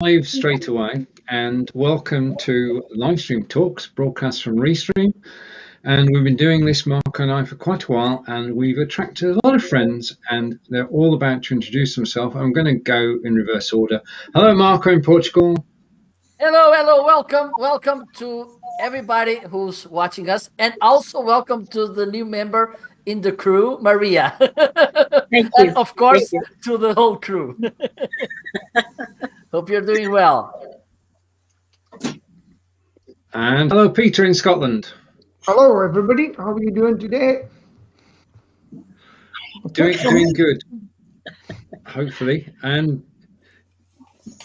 Live straight away, and welcome to Livestream Talks, broadcast from Restream. And we've been doing this, Marco and I, for quite a while, and we've attracted a lot of friends, and they're all about to introduce themselves. I'm going to go in reverse order. Hello, Marco in Portugal. Hello, welcome to everybody who's watching us, and also welcome to the new member in the crew, Maria. Thank And you. of course, to the whole crew. Hope you're doing well. And hello, Peter in Scotland. Hello, everybody. How are you doing today? Doing good, hopefully. And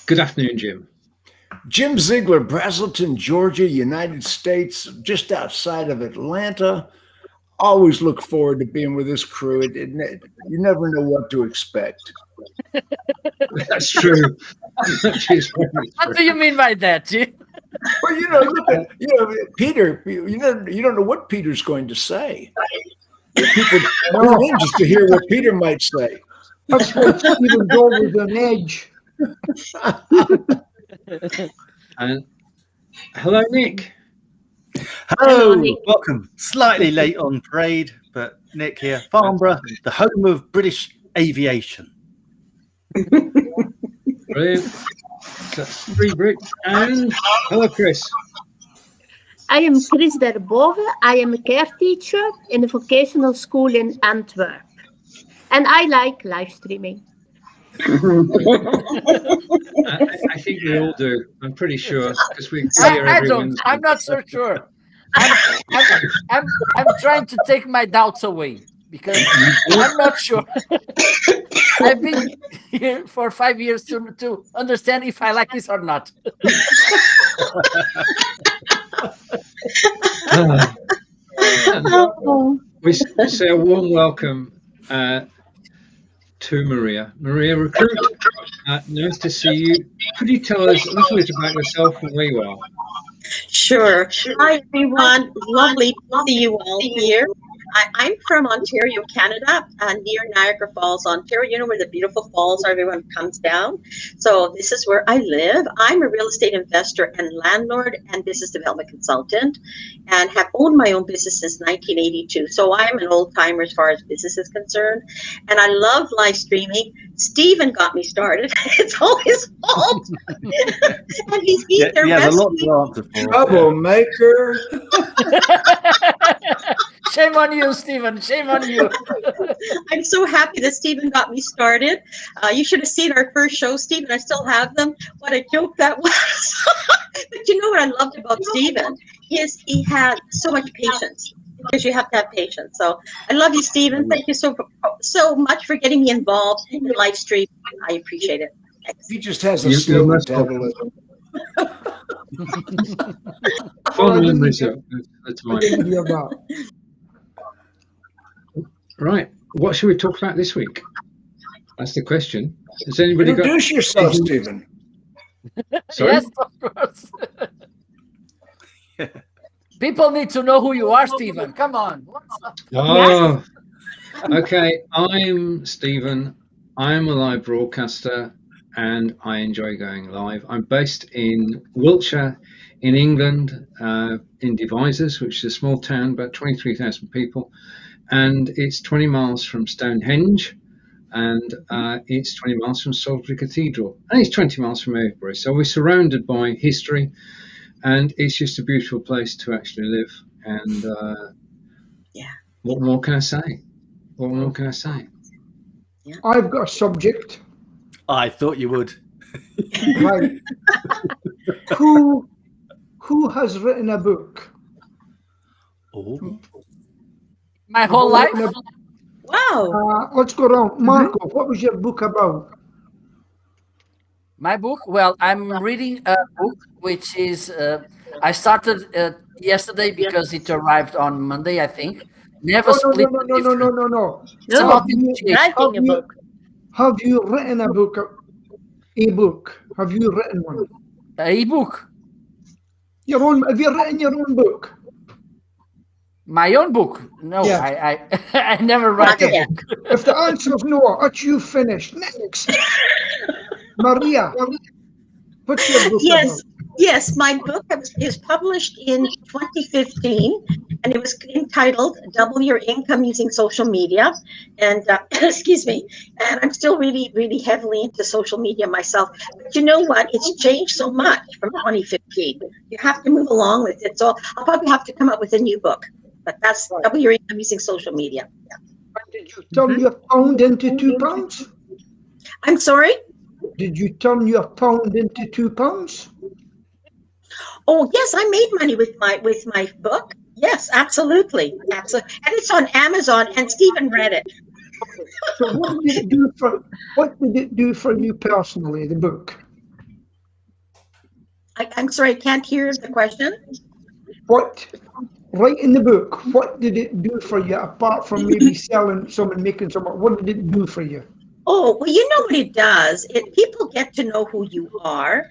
good afternoon, Jim. Jim Ziegler, Braselton, Georgia, United States, just outside of Atlanta. Always look forward to being with this crew. You never know what to expect. That's true. What do you mean by that, Jim? Well, Peter. You don't know what Peter's going to say. People tune in just to hear what Peter might say. That's why Stephen Gold with an edge. And hello, Nick. Hello, Nick. Welcome. Slightly late on parade, but Nick here, Farnborough, the home of British aviation. Brilliant. That's three Brits. And hello, Chris. I am Chris Derbove. I am a care teacher in a vocational school in Antwerp. And I like live streaming. I think we all do. I'm pretty sure because we hear I everyone. don't. I'm not so sure. I'm trying to take my doubts away because I'm not sure. I've been here for 5 years to understand if I like this or not. We say a warm welcome to Maria. Maria Recruit, nice to see you. Could you tell us a little bit about yourself and where you are? Sure. Hi, everyone. Lovely to see you all here. I'm from Ontario, Canada, near Niagara Falls, Ontario. You know where the beautiful falls are, everyone comes down. So this is where I live. I'm a real estate investor and landlord and business development consultant and have owned my own business since 1982. So I'm an old timer as far as business is concerned. And I love live streaming. Stephen got me started. It's all his fault. And he's been there. Yeah, a lot to answer for. Troublemaker. Shame on you, Stephen. Shame on you. I'm so happy that Stephen got me started. You should have seen our first show, Stephen. I still have them. What a joke that was. But you know what I loved about Stephen? He had so much patience. Because you have to have patience. So I love you, Stephen. Thank you so much for getting me involved in the live stream. I appreciate it. Thanks. He just has a slow metabolism. Fond memories of the time. Right. What should we talk about this week? That's the question. Has anybody Introduce yourself, Stephen. Sorry? Yes, of course. People need to know who you are, Stephen. Come on. What's up? Oh, okay. I'm Stephen. I'm a live broadcaster and I enjoy going live. I'm based in Wiltshire in England, in Devizes, which is a small town, about 23,000 people. And it's 20 miles from Stonehenge and it's 20 miles from Salisbury Cathedral. And it's 20 miles from Avebury. So we're surrounded by history. And it's just a beautiful place to actually live. And what more can I say? What more can I say? Yeah. I've got a subject. I thought you would. Right. Who has written a book? Oh. My whole life? Wow. Let's go around. Marco, what was your book about? My book? Well, I'm reading a book which is, I started yesterday because it arrived on Monday, I think. Never split. No. Writing a book. Have you written a book? A book? Have you written one? A book? Your own? Have you written your own book? My own book? No, yeah. I never write a book. If the answer is no, it's you finished. Next. Maria. What's your book Yes, about? yes. My book is published in 2015, and it was entitled "Double Your Income Using Social Media." And excuse me, and I'm still really, really heavily into social media myself. But you know what? It's changed so much from 2015. You have to move along with it. So I'll probably have to come up with a new book. But that's "Double Your Income Using Social Media." Yeah. Did you turn your pound into £2? I'm sorry. Did you turn your pound into £2? Oh yes, I made money with my book. Yes, absolutely, absolutely, and it's on Amazon. And Stephen read it. So what did it do for you personally, the book? I'm sorry, I can't hear the question. What, writing the book, what did it do for you apart from maybe selling some and making some? What did it do for you? Oh, well, you know what it does. People get to know who you are.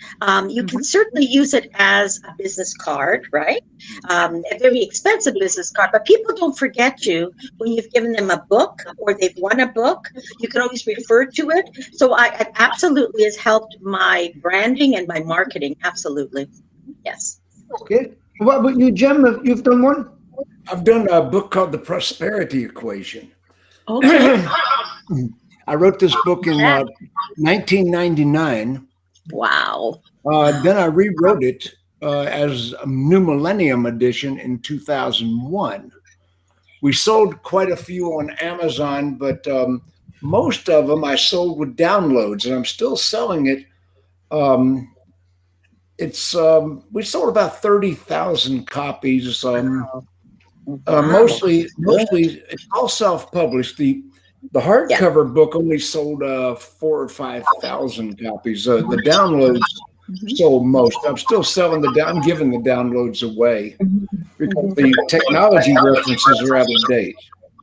You can certainly use it as a business card, right? A very expensive business card, but people don't forget you when you've given them a book or they've won a book. You can always refer to it. So it absolutely has helped my branding and my marketing. Absolutely. Yes. Okay. What about you, Jim? You've done one? I've done a book called The Prosperity Equation. Okay. I wrote this book in 1999. Wow. Then I rewrote it as a New Millennium edition in 2001. We sold quite a few on Amazon, but most of them I sold with downloads, and I'm still selling it. We sold about 30,000 copies. Mostly it's all self-published. The hardcover book only sold 4,000 or 5,000 copies. The downloads sold most. I'm still selling I'm giving the downloads away because the technology references are out of date.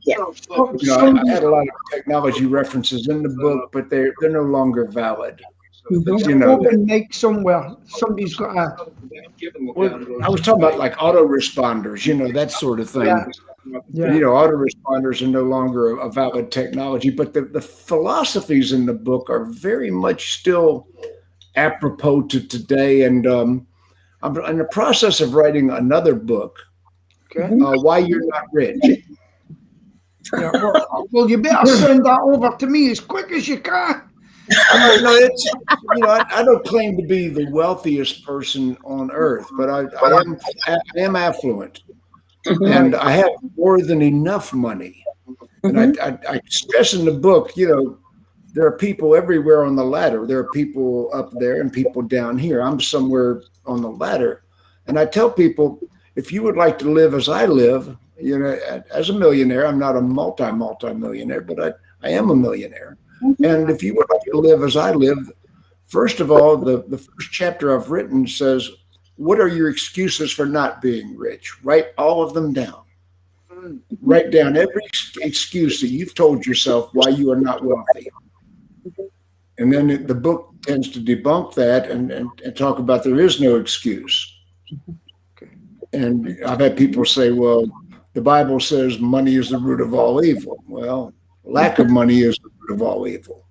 Yeah. I had a lot of technology references in the book, but they're no longer valid. Open mic somewhere. Somebody's got a. I was talking about like autoresponders, that sort of thing. Yeah. Autoresponders are no longer a valid technology, but the philosophies in the book are very much still apropos to today. And I'm in the process of writing another book, Okay. Why You're Not Rich. Yeah, well, you better send that over to me as quick as you can. No, I don't claim to be the wealthiest person on earth, but I am affluent. And I have more than enough money. And I stress in the book, there are people everywhere on the ladder. There are people up there and people down here. I'm somewhere on the ladder. And I tell people, if you would like to live as I live, as a millionaire, I'm not a multi-millionaire, but I am a millionaire. And if you would like to live as I live, first of all, the first chapter I've written says, what are your excuses for not being rich? Write all of them down. Write down every excuse that you've told yourself why you are not wealthy. And then the book tends to debunk that and talk about there is no excuse. And I've had people say, well, the Bible says money is the root of all evil. Well, lack of money is the root of all evil.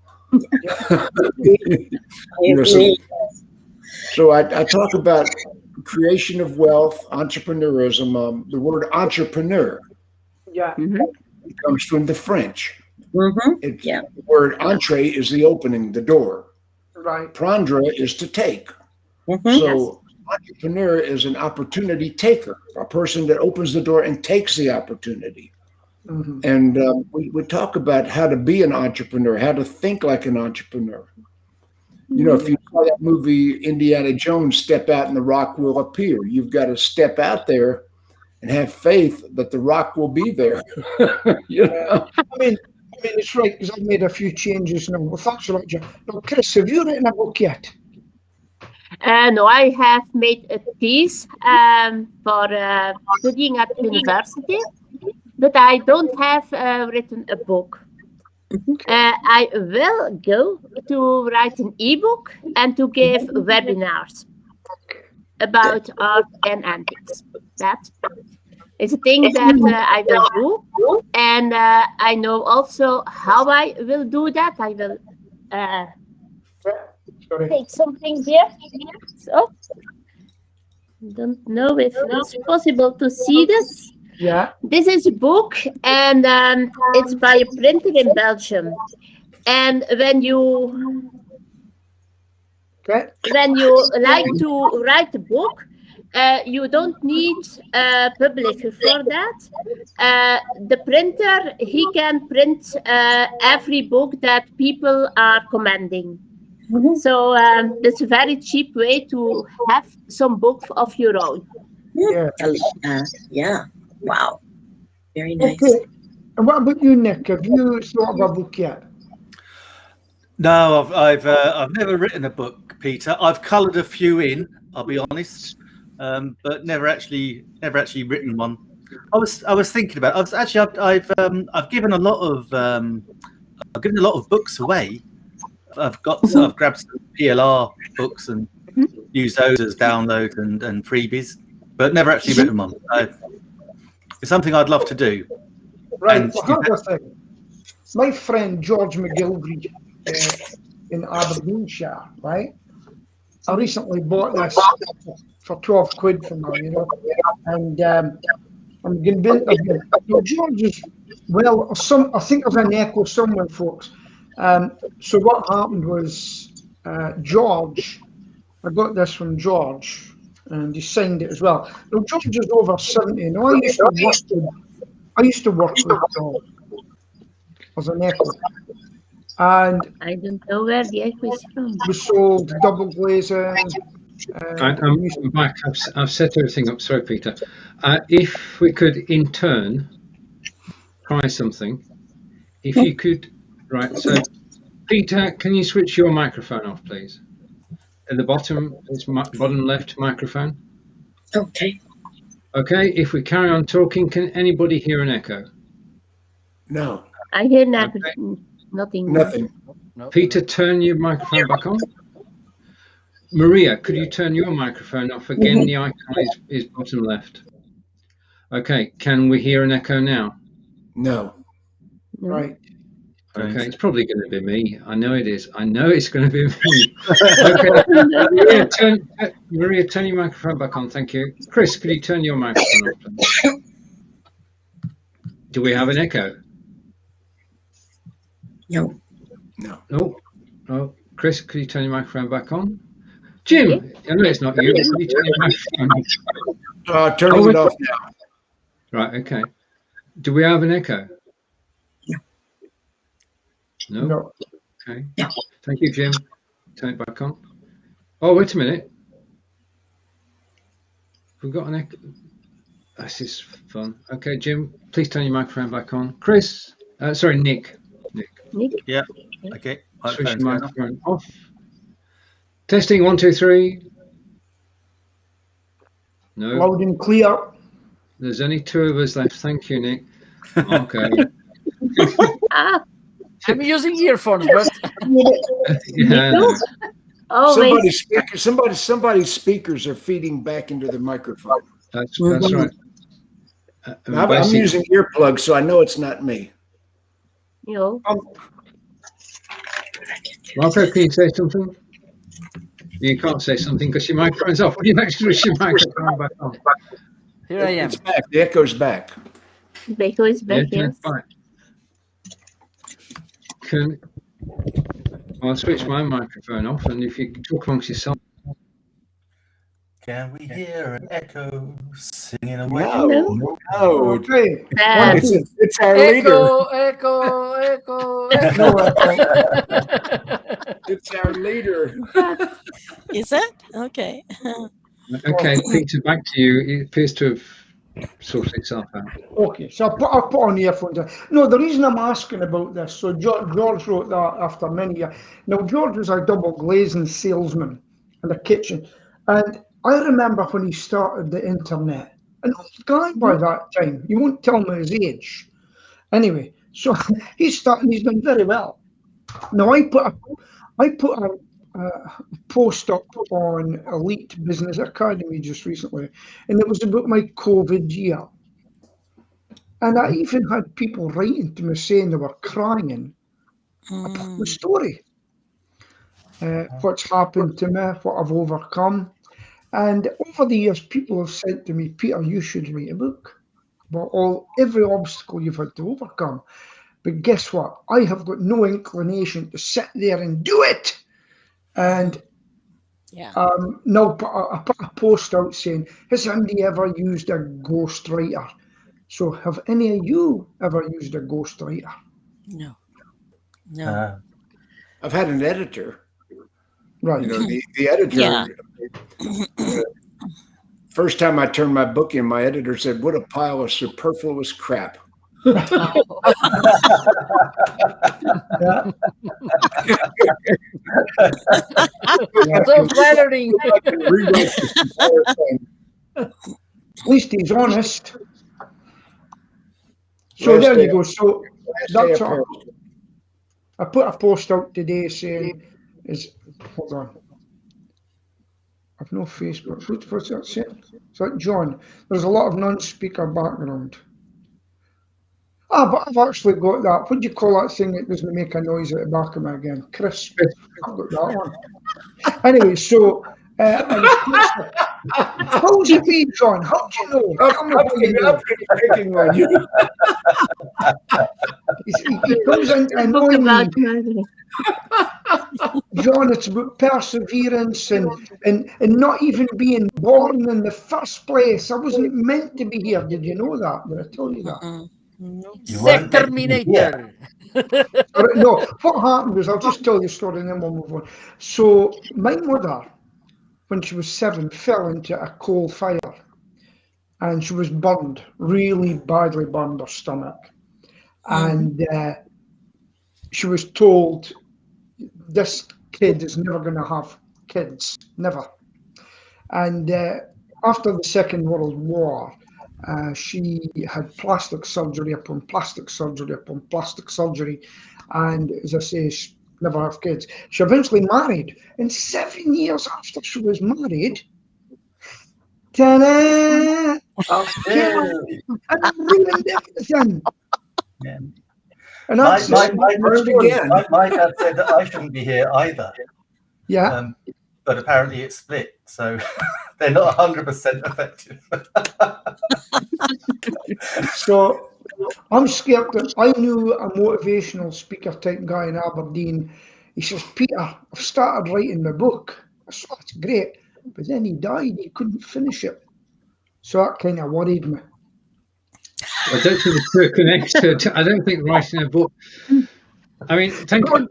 So I talk about creation of wealth, entrepreneurism. The word entrepreneur comes from the French. The word entree is the opening, the door. Right. Prendre is to take. So entrepreneur is an opportunity taker, a person that opens the door and takes the opportunity. And we talk about how to be an entrepreneur, how to think like an entrepreneur. If you saw that movie Indiana Jones, Step Out and the Rock Will Appear, you've got to step out there and have faith that the rock will be there. I mean, it's right, because I've made a few changes now. Well, thanks a lot, Jim. Now, Chris, have you written a book yet? No, I have made a thesis for studying at university, but I don't have written a book. I will go to write an ebook and to give webinars about art and antiques. That is a thing that I will do, and I know also how I will do that. I will Sorry. take something here. So, don't know if it's possible to see this. Yeah. This is a book, and it's by a printer in Belgium. And when you Okay. like to write a book, you don't need a publisher for that. The printer, he can print every book that people are commanding. So it's a very cheap way to have some book of your own. Yeah. I love that. Yeah. Wow. Very nice. Okay. And what about you, Nick? Have you thought of a book yet? No, I've never written a book, Peter. I've coloured a few in. I'll be honest, but never actually written one. I was thinking about. I've given a lot of books away. I've grabbed some PLR books and used those as download and freebies, but never actually written one. It's something I'd love to do. Right. And- Well, here's the thing. My friend George McGilvery in Aberdeenshire, right? I recently bought this for 12 quid from her, you know, and I'm going to interview. George is, well, I think there's an echo somewhere, folks. So what happened was George, I got this from George, and he signed it as well. Now, George is over 70. Now, I used to work with George as an echo. And I don't know where the echo is from. we sold double glazing. I'm back. I've set everything up. Sorry, Peter. If we could, in turn, try something. If you could, right. So, Peter, can you switch your microphone off, please? At the bottom, it's bottom left microphone. Okay. Okay. If we carry on talking, can anybody hear an echo? No, I hear Okay. nothing. nothing. No, Peter, turn your microphone back on. Maria, could you turn your microphone off again? The icon is bottom left. Okay, can we hear an echo now? No. No. Right. Okay, it's probably going to be me. I know it is. I know it's going to be me. Okay, Maria, turn your microphone back on. Thank you. Chris, could you turn your microphone on, please? Do we have an echo? No. No. No. Oh, Chris, could you turn your microphone back on? Jim, I know it's not you. But could you turn your microphone on? Turning it off now. Right. Okay. Do we have an echo? No. No. Okay. No. Thank you, Jim. Turn it back on. Oh, wait a minute. We've got an echo. This is fun. Okay, Jim, please turn your microphone back on. Chris, sorry, Nick. Nick? Yeah. Okay. Switch your Microphone's going off. microphone off. Testing 1, 2, 3. No, Loud and clear. there's only 2 of us left. Thank you, Nick. Okay. Ah, I'm using earphones, but Yeah, no. always. Somebody's speakers are feeding back into the microphone. That's right. I'm Basically- using earplugs, so I know it's not me. You know, Marco, can you say something? You can't say something because your microphone's off. Will you actually switch your microphone back on? here I am. It's back. The echo's back. Beko is back, Yeah, yes. fine. I'll switch my microphone off, and if you can talk amongst yourself. Can we hear an echo singing away? No. Okay. It's, it's our leader. Echo. It's our leader. Is it? Okay. Okay, Peter, back to you. It appears to have sorted itself out. Okay, so I'll put on earphones. No, the reason I'm asking about this, so George wrote that after many years. Now, George was a double glazing salesman in the kitchen. And I remember when he started the internet, an old guy by that time, he won't tell me his age. Anyway, so he's done very well. Now, I put a post up on Elite Business Academy just recently, and it was about my COVID year. And I even had people writing to me saying they were crying about the story. what's happened to me, what I've overcome. And over the years, people have said to me, Peter, you should write a book about every obstacle you've had to overcome. But guess what? I have got no inclination to sit there and do it. And Yeah. no, I put a post out saying, has anybody ever used a ghostwriter? So have any of you ever used a ghostwriter? No. No. I've had an editor. Right. You know, the editor. Yeah. First time I turned my book in, my editor said, "What a pile of superfluous crap." Yeah. So flattering. At least he's honest. So there you go. So that's all. I put a post out today saying, hold on. I've no Facebook. What's that saying? Is that John? There's a lot of non-speaker background. But I've actually got that. What do you call that thing that doesn't make a noise at the back of me again? Crisp. I've got that one. Anyway, so how's it been, John? How do you know? He comes in and annoying me. John, it's about perseverance and not even being born in the first place. I wasn't meant to be here. Did you know that? Did I tell you that? Terminator. No, what happened was, I'll just tell you a story and then we'll move on. So my mother, when she was 7, fell into a coal fire and she was burned, really badly burned her stomach. And she was told, this kid is never going to have kids, never. And after the Second World War, she had plastic surgery upon plastic surgery upon plastic surgery. And as I say, she never have kids. She eventually married. And 7 years after she was married, ta-da! I ruined everything. Yeah. And that's My dad said that I shouldn't be here either. Yeah. But apparently it's split, so they're not 100% effective. So I'm scared that I knew a motivational speaker type guy in Aberdeen. He says, Peter, I've started writing my book. I said, that's great. But then he died. He couldn't finish it. So that kind of worried me. I don't think it's connected. I don't think writing a book. I mean, thank you.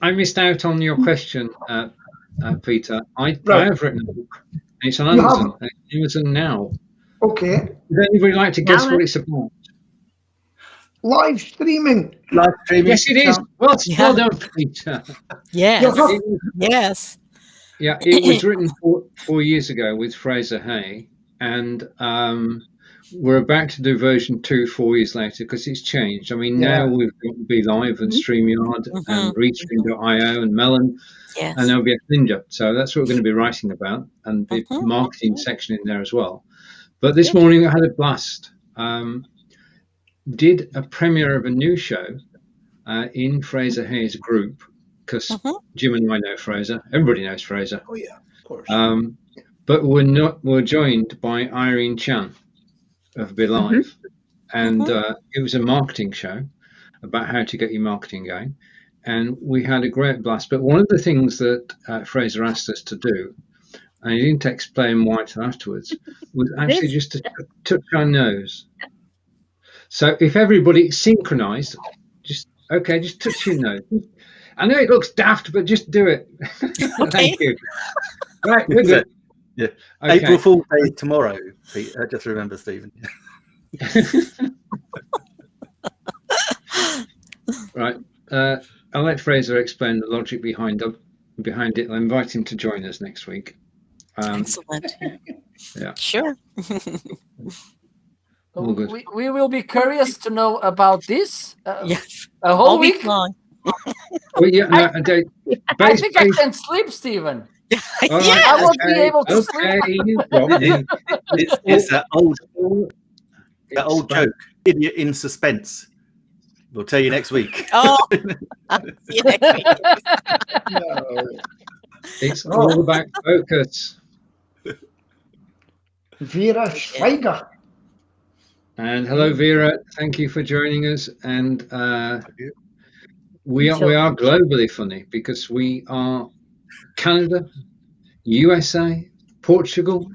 I missed out on your question, Peter. I have written a book. It's on Amazon. Amazon now. Okay. Would anybody like to guess what it's about? Live streaming. Live streaming. Yes, it is. Well done, Peter. Yes. Yes. Yeah, it was written 4 years ago with Fraser Hay, and we're about to do version 2 4 years later because it's changed. I mean, now we've got Be Live and StreamYard and Restream.io and Melon, and there'll be a Ninja. So that's what we're going to be writing about, and the marketing section in there as well. But this morning I had a blast. Did a premiere of a new show in Fraser Hay's group, because Jim and I know Fraser. Everybody knows Fraser. Oh yeah, of course. But we're joined by Irene Chan of Be Live, and it was a marketing show about how to get your marketing going, and we had a great blast. But one of the things that Fraser asked us to do, and he didn't explain why until afterwards, was actually just to touch our nose. So if everybody synchronized, just touch your nose. I know it looks daft, but just do it. Thank you. Right, we're good. Yeah. Okay. April Fool's Day tomorrow, Pete. Just remember, Stephen. Right. I'll let Fraser explain the logic behind it. I'll invite him to join us next week. Excellent. Yeah. Sure. All good. We will be curious to know about this. Yes. A whole All week. week long. Well, yeah, no, I think I can sleep, Stephen. All right, Yes. I won't be able to sleep. It's that old joke, idiot in suspense. We'll tell you next week. Oh, see you next week. No. It's all about focus. Vera Schweiger. And hello, Vera. Thank you for joining us. And we are globally funny because we are Canada, USA, Portugal,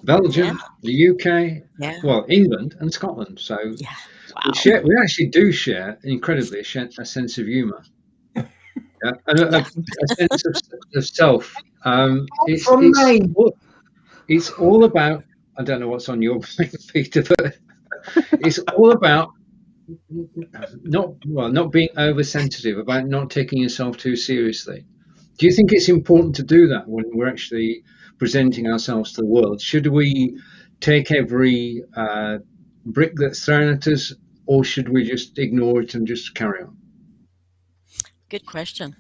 Belgium, the UK, Yeah. well, England and Scotland. So Yeah. Wow. we actually do share incredibly a sense of humour. Yeah, and a sense of self. It's all about. I don't know what's on your mind, Peter, but it's all about not being oversensitive, about not taking yourself too seriously. Do you think it's important to do that when we're actually presenting ourselves to the world? Should we take every brick that's thrown at us, or should we just ignore it and just carry on? Good question.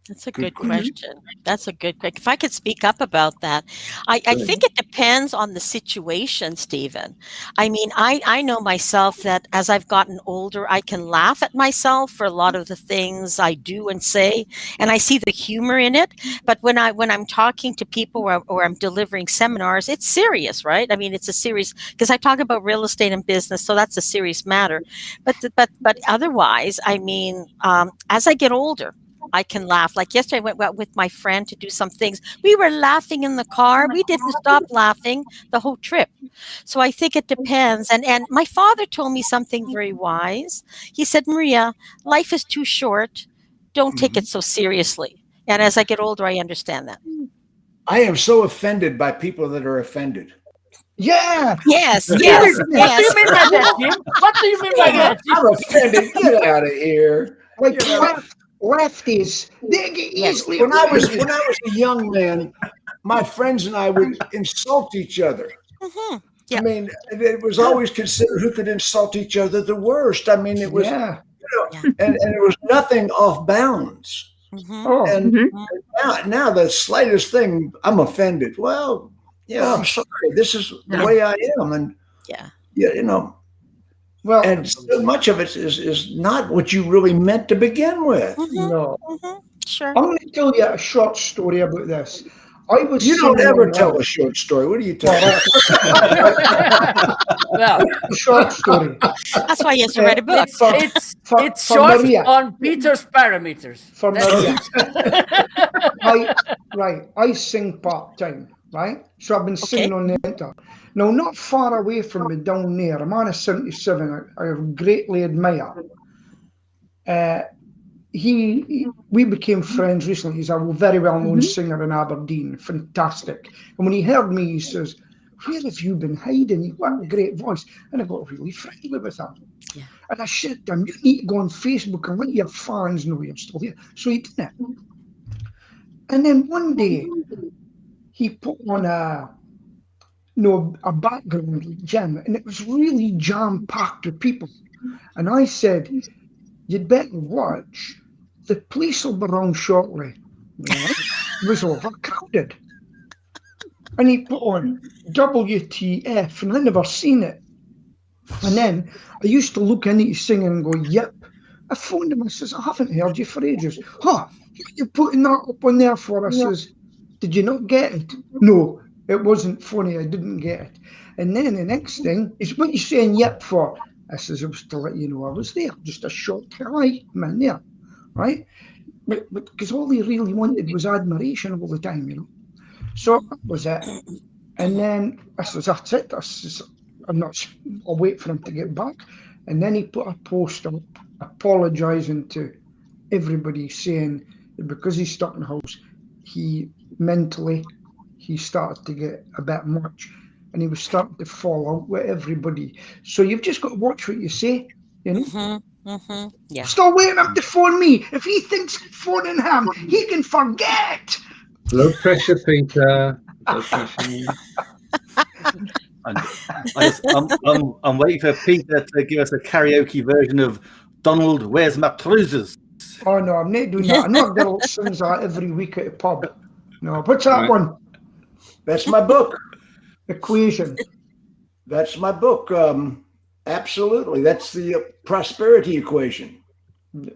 That's a good question. That's a good question. If I could speak up about that, I think it depends on the situation, Stephen. I mean, I know myself that as I've gotten older, I can laugh at myself for a lot of the things I do and say, and I see the humor in it. But when I'm talking to people or I'm delivering seminars, it's serious, right? I mean, it's a serious, because I talk about real estate and business, so that's a serious matter. But otherwise, I mean, as I get older, I can laugh. Like yesterday, I went with my friend to do some things. We were laughing in the car. We didn't stop laughing the whole trip. So I think it depends. And my father told me something very wise. He said, Maria, life is too short. Don't take it so seriously. And as I get older, I understand that. I am so offended by people that are offended. Yeah. Yes. What do you mean by that, Jim? What do you mean by that, Jim? I'm offended. Get out of here. Like lefties, they get easily. When I was a young man, my friends and I would insult each other. Mm-hmm. Yeah. I mean, it was always considered who could insult each other the worst. I mean, it was, Yeah. and it was nothing off bounds. Mm-hmm. Oh, And now the slightest thing, I'm offended. Well, yeah, I'm sorry. This is the way I am, and you know. well, And so much of it is not what you really meant to begin with. Mm-hmm. no. Mm-hmm. Sure. I'm going to tell you a short story about this. I was. You don't singing ever on tell that- a short story. What are you talking Well, a short story. That's why he has to write a book. it's For short Maria. on Peter's parameters. For That's Maria. I sing part-time, right? So I've been singing on the internet. Now, not far away from me down there, a man of 77 I greatly admire. We became friends recently. He's a very well-known singer in Aberdeen, fantastic. And when he heard me, he says, "Where have you been hiding? You've got a great voice." And I got really friendly with him. Yeah. And I said to him, "You need to go on Facebook and let your fans know you're still here." So he did it. And then one day, he put on a background like Jim, and it was really jam-packed with people. And I said, "You'd better watch. The police will be around shortly." Right? It was overcrowded. And he put on WTF, and I never seen it. And then I used to look in at his singing and go, "Yep." I phoned him, I says, "I haven't heard you for ages." "Huh, you're putting that up on there for us." I says, "Did you not get it?" "No, it wasn't funny, I didn't get it." And then the next thing is, "What you saying yep for?" I says, "It was to let you know I was there, just a short hi, I'm in there," right? But because all he really wanted was admiration all the time, you know. So that was it. And then I says, "That's it." I says, I'll wait for him to get back. And then he put a post up apologising to everybody, saying that because he's stuck in the house, he started to get a bit much, and he was starting to fall out with everybody. So you've just got to watch what you say, you know. Mm-hmm. Mm-hmm. Yeah. Still waiting up to phone me. If he thinks I'm phoning him, he can forget. Blood pressure, Peter. Blood pressure. I'm waiting for Peter to give us a karaoke version of Donald, Where's My Trousers? Oh no, I'm not doing that. I'm not a girl that sings that every week at a pub. No, what's that Right. one? That's my book. Equation. That's my book. Absolutely. That's the prosperity equation.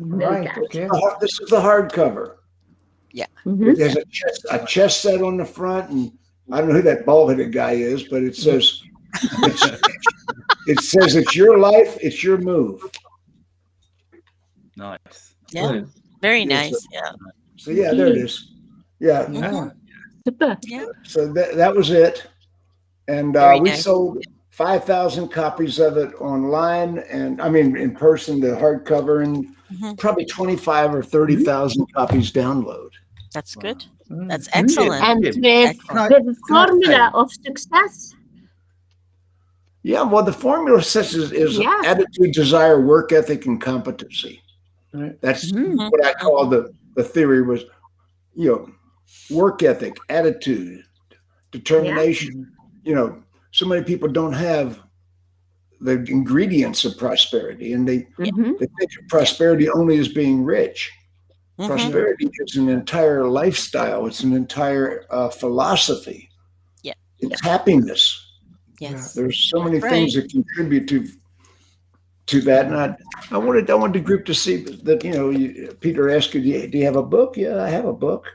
Right. that. Okay. This is the hardcover. Mhm. There's a chess set on the front, and I don't know who that bald-headed guy is, but it says it's your life, it's your move. Nice. Yeah. Brilliant. Very Yeah, nice. Yeah. So yeah, there it is. Yeah. Yeah. Super. Yeah. So that was it, and Very we nice. sold 5,000 copies of it online, and I mean in person, the hardcover, and Mhm. probably 25 or 30,000 copies download. That's good. Mm. That's excellent. And Jim, with Excellent. the formula of success. Yeah, well, the formula says is Yeah. attitude, desire, work ethic, and competency. Right. That's Mhm. what I call the theory was, work ethic, attitude, determination. So many people don't have the ingredients of prosperity, and they Mhm. think of prosperity only as being rich. Mhm. Prosperity is an entire lifestyle. It's an entire philosophy. Yeah. It's happiness. Yes. There's so many Right. things that contribute to that, and I wanted the group to see that. Peter asked you, "Do you have a book?" Yeah, I have a book,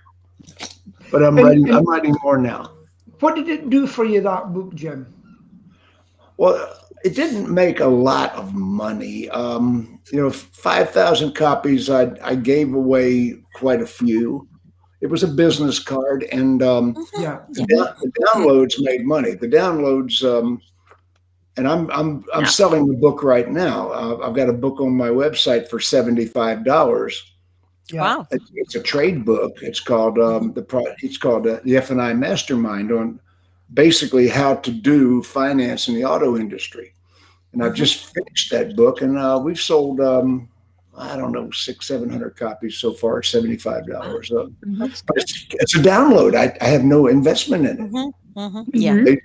but I'm writing more now. What did it do for you, that book, Jim? Well, it didn't make a lot of money. 5,000 copies. I gave away quite a few. It was a business card, and Yeah. the downloads made money. The downloads, and I'm Yeah. selling the book right now. I've got a book on my website for $75. Yeah. Wow. It's a trade book. It's called the F&I Mastermind on basically how to do finance in the auto industry. And I've just finished that book, and we've sold 600-700 copies so far, $75. But it's a download. I have no investment in it. Mhm. Mhm. Yeah. Mhm.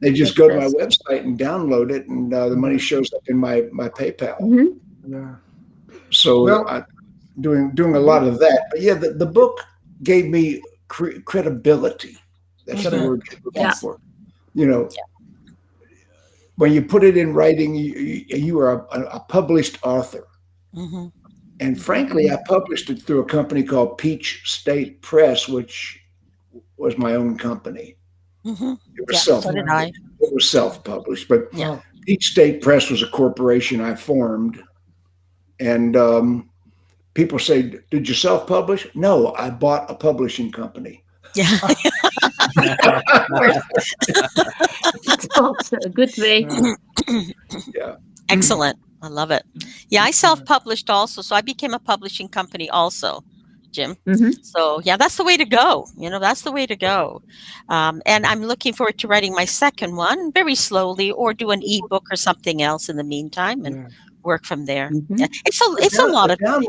They just go to my website and download it, and the money shows up in my PayPal. Mhm. Yeah. So Well- I'm doing a lot of that. But yeah, the book gave me credibility. That's the word you're looking Yeah. for. When you put it in writing, you are a published author. Mhm. And frankly, I published it through a company called Peach State Press, which was my own company. Mhm. It was Yeah. So did I. It was self-published, but Yeah. Peach State Press was a corporation I formed, and people say, "Did you self-publish?" No, I bought a publishing company. Yeah. It's also a good way. Yeah. Excellent. I love it. Yeah, I self-published also, so I became a publishing company also, Jim. Mhm. So yeah, that's the way to go. That's the way to go. And I'm looking forward to writing my second one very slowly, or do an ebook or something else in the meantime, and work from there. Mhm. Yeah, it's a lot of time.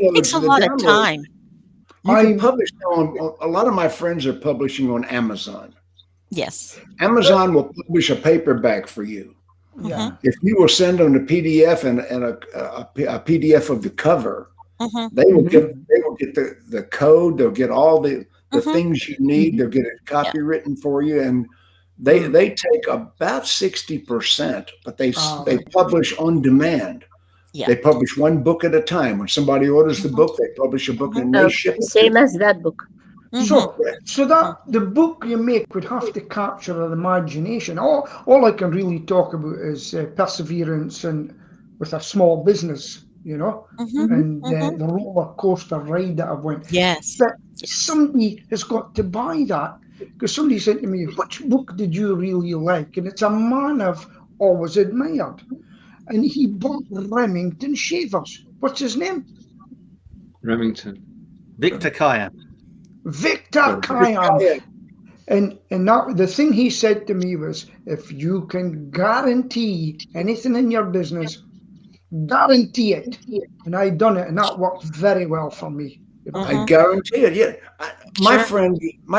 You can publish on a lot of my friends are publishing on Amazon. Yes. Amazon will publish a paperback for you. Yeah. If you will send them a PDF and a PDF of the cover, Mhm. they will get the code. They'll get all the things you need. They'll get it copywritten for you, and they take about 60%, but they publish on demand. Yeah. They publish one book at a time. When somebody orders the book, they publish a book and they ship it. Same as that book. So that the book you make would have to capture an imagination. All I can really talk about is perseverance and with a small business, and the roller coaster ride that I went. Yes. But somebody has got to buy that, because somebody said to me, "Which book did you really like?" And it's a man I've always admired, and he bought Remington Shavers. What's his name? Remington. Victor Kian. Victor Kian. And that the thing he said to me was, if you can guarantee anything in your business, guarantee it. And I done it, and that worked very well for me. I guarantee it. Yeah, my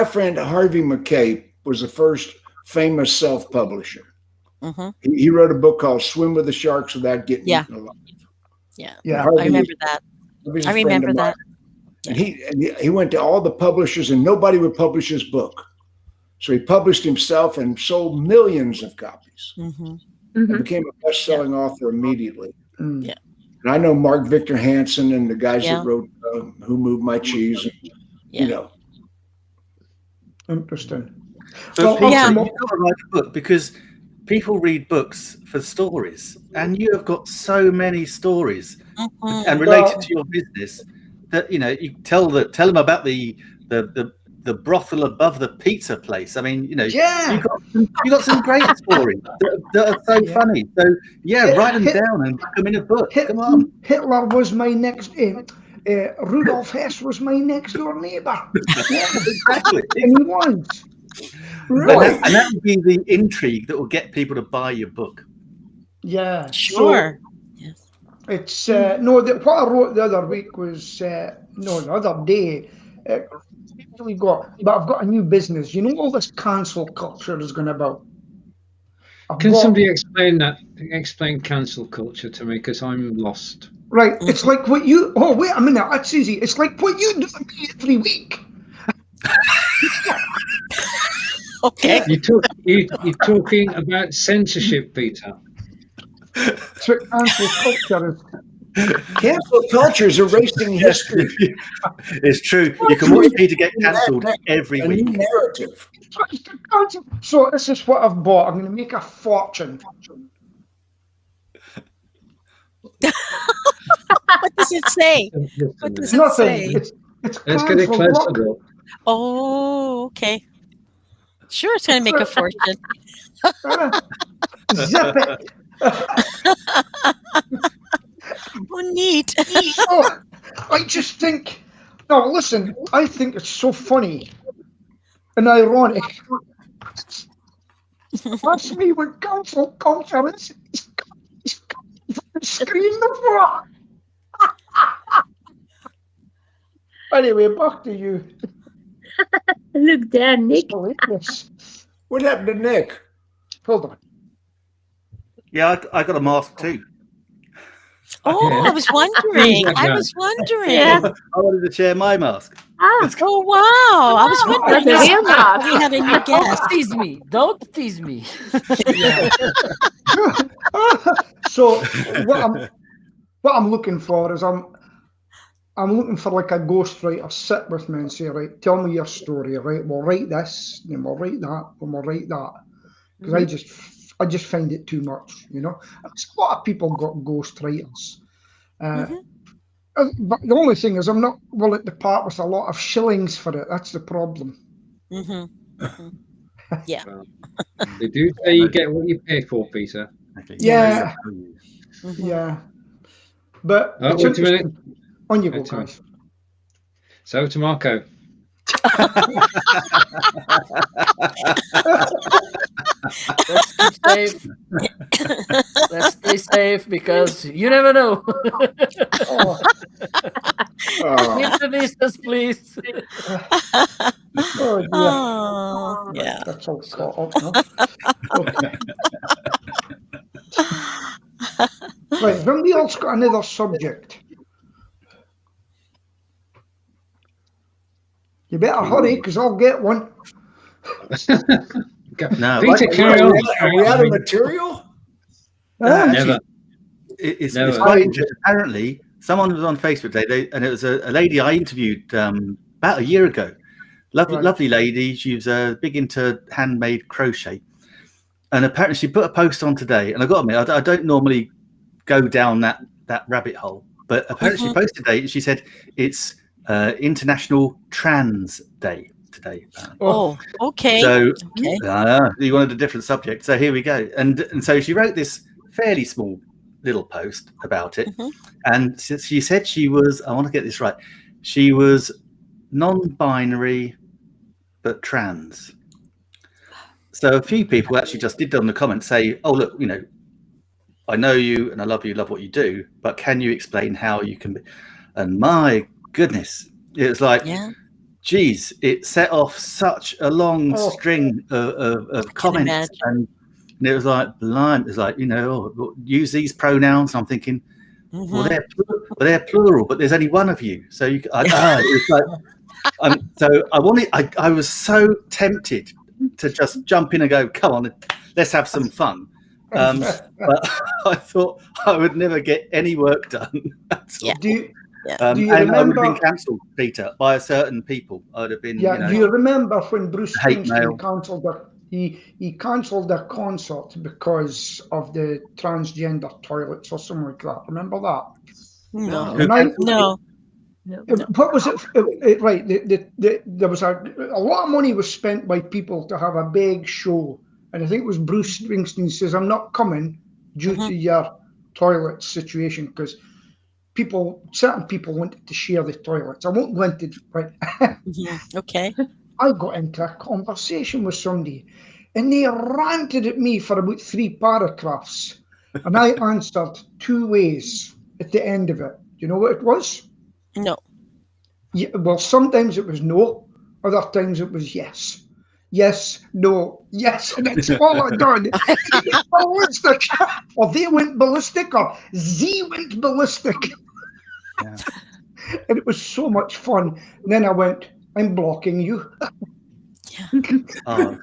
friend Harvey McKay was the first famous self-publisher. He wrote a book called "Swim with the Sharks Without Getting Eaten Alive." Yeah. I remember that. I remember that. And he went to all the publishers, and nobody would publish his book. So he published himself and sold millions of copies. And became a best-selling author immediately. Yeah. And I know Mark Victor Hansen and the guys Yeah. that wrote Who Moved My Cheese. And, you Yeah. know, Interesting. But Well, Peter, Yeah. you've got to write a book because people read books for stories, and you have got so many stories Mhm. and related Well- to your business that you tell them about the brothel above the pizza place. I mean, Yeah. you got some great stories that are so Yeah. funny. So write them down and put them in a book. Come on. Hitler was my next. Rudolf Hess was my next door neighbor. Yeah, Exactly. and he was. Right. And that would be the intrigue that will get people to buy your book. Yeah. Sure. Yes. So it's no. What I wrote the other week was the other day. I've got a new business. You know all this cancel culture is going about. Can somebody explain cancel culture to me? Because I'm lost. Right, it's like what you. Oh, wait a minute, that's easy. It's like what you do every week. Okay. You're talking about censorship, Peter. That's what cancel culture is. cancel culture is erasing history. It's true. You can watch Peter get cancelled every A new week. narrative. So this is what I've bought. I'm going to make a fortune. What does it say? What does it Nothing. say? It's Let's get a cancel closer rock. look. Oh, okay. Sure, it's going to make a fortune. Zip it. Oh, neat. Oh, I just think. No, listen. I think it's so funny and ironic. That's me with cancel culture. It's screen before. Anyway, back to you. Look there, Nick. Hilarious. What happened to Nick? Hold on. Yeah, I got a mask too. Oh, I was wondering. I was wondering. Yeah. I wanted to share my mask. Ah, Oh, wow. I was wondering. that's a real mask. We had a new Don't guest. tease me. Don't tease me. So what I'm looking for is I'm looking for like a ghostwriter sit with me and say, right, tell me your story, right? We'll write this, then we'll write that, and we'll write that. Because I just find it too much, you know. There's a lot of people got ghostwriters. But the only thing is I'm not willing to part with a lot of shillings for it. That's the problem. Yeah. They do say you get what you pay for, Peter. Okay. Yeah. Yeah. But Oh, it's wait a minute. interesting. On you go, Wait a minute. guys. So to Marco. Let's keep safe. Let's stay safe because you never know. Oh, Keep the distance, please. oh dear. Oh, yeah. That's all caught up now. Okay. Right, somebody else got another subject. You better hurry, because I'll get one. No, Peter, carry on. Are we out of material? Never. It's Never. quite interesting. Apparently, someone was on Facebook today, and it was a lady I interviewed about a year ago. Right. Lovely lady. She was big into handmade crochet, and apparently she put a post on today. And I got to admit, I don't normally go down that rabbit hole, but apparently she posted today. She said it's International Trans Day today. Oh, okay. So Okay. you wanted a different subject. So here we go. And so she wrote this fairly small little post about it. And she said she was, I want to get this right, she was non-binary but trans. So a few people actually just did on the comments say, oh, look, you know, I know you and I love you, love what you do, but can you explain how you can be? And my goodness, it was like, Yeah. geez, it set off such a long string of comments. imagine. And it was like, blind. It's like, you know, use these pronouns. I'm thinking, well, they're plural, but there's only one of you. So it's like, so I was so tempted to just jump in and go, come on, let's have some fun. But I thought I would never get any work done. Yeah. Do you And you I would have remember? been cancelled, Peter, by certain people. I'd have been, Yeah. Do you remember when Bruce hate mail. Springsteen cancelled he cancelled a concert because of the transgender toilets or something like that? Remember that? No. And I, No. what was it? Right, there was a lot of money was spent by people to have a big show, and I think it was Bruce Springsteen says, "I'm not coming due to your toilet situation," because certain people wanted to share the toilets. I won't go into right. Okay. I got into a conversation with somebody, and they ranted at me for about 3 paragraphs, and I answered 2 ways at the end of it. Do you know what it was? No. Yeah, well, sometimes it was no, other times it was yes. Yes, no, yes, and that's all I done. Ballistic, or they went ballistic, or Z went ballistic. Yeah. And it was so much fun. And then I went, I'm blocking you. Oh.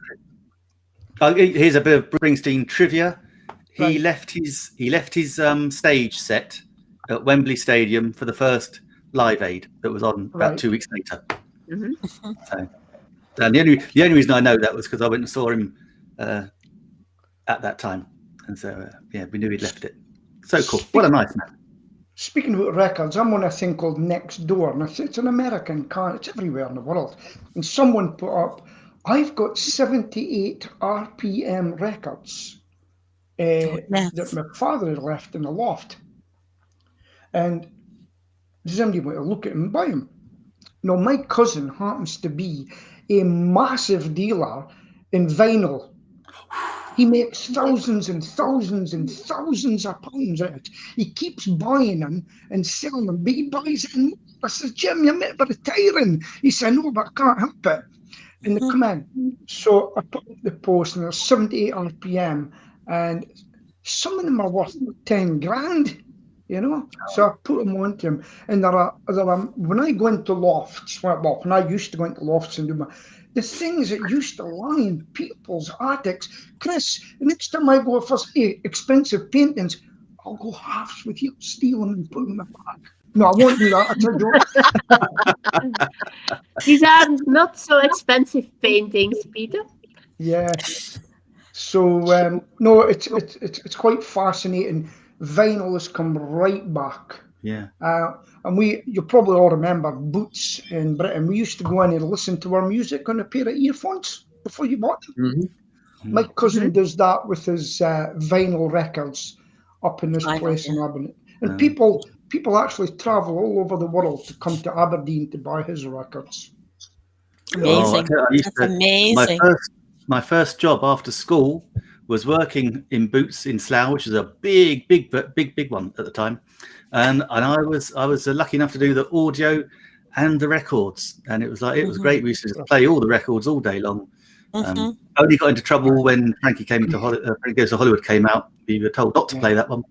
Here's a bit of Springsteen trivia. He Right. left his stage set at Wembley Stadium for the first Live Aid that was on about Right. 2 weeks later. Mhm. So, and the only reason I know that was because I went and saw him at that time, and so yeah, we knew he'd left it. So cool! What a nice man. Speaking about records, I'm on a thing called Nextdoor, and it's an American car. It's everywhere in the world. And someone put up, I've got 78 RPM records Yes. that my father had left in the loft. And does anybody want to look at them and buy them? No, my cousin happens to be a massive dealer in vinyl. He makes thousands and thousands and thousands of pounds out of it. He keeps buying them and selling them, but he buys it. And I said, Jim, you're meant to be retiring. He said, no, but I can't help it. And they come in. So I put up the post, and there's 78 RPM, and some of them are worth 10 grand. You know, so I put them onto him, and there are when I go into lofts, well, when I used to go into lofts and do the things that used to lie in people's attics. Chris, the next time I go for expensive paintings, I'll go halves with you, steal them and put them in my bag. No, I won't do that. I tell you. These are not so expensive paintings, Peter. Yes. So no, it's quite fascinating. Vinyl has come right back. Yeah. And you probably all remember Boots in Britain. We used to go in and listen to our music on a pair of earphones before you bought them. Mm-hmm. My cousin does that with his vinyl records up in this I know, place in yeah. Aberdeen. And people actually travel all over the world to come to Aberdeen to buy his records. Amazing. That's amazing. My first job after school was working in Boots in Slough, which is a big one at the time, and I was lucky enough to do the audio and the records, and it was great. We used to just play all the records all day long. Only got into trouble when Frankie came into Frankie Goes to Hollywood came out. We were told not to play that one,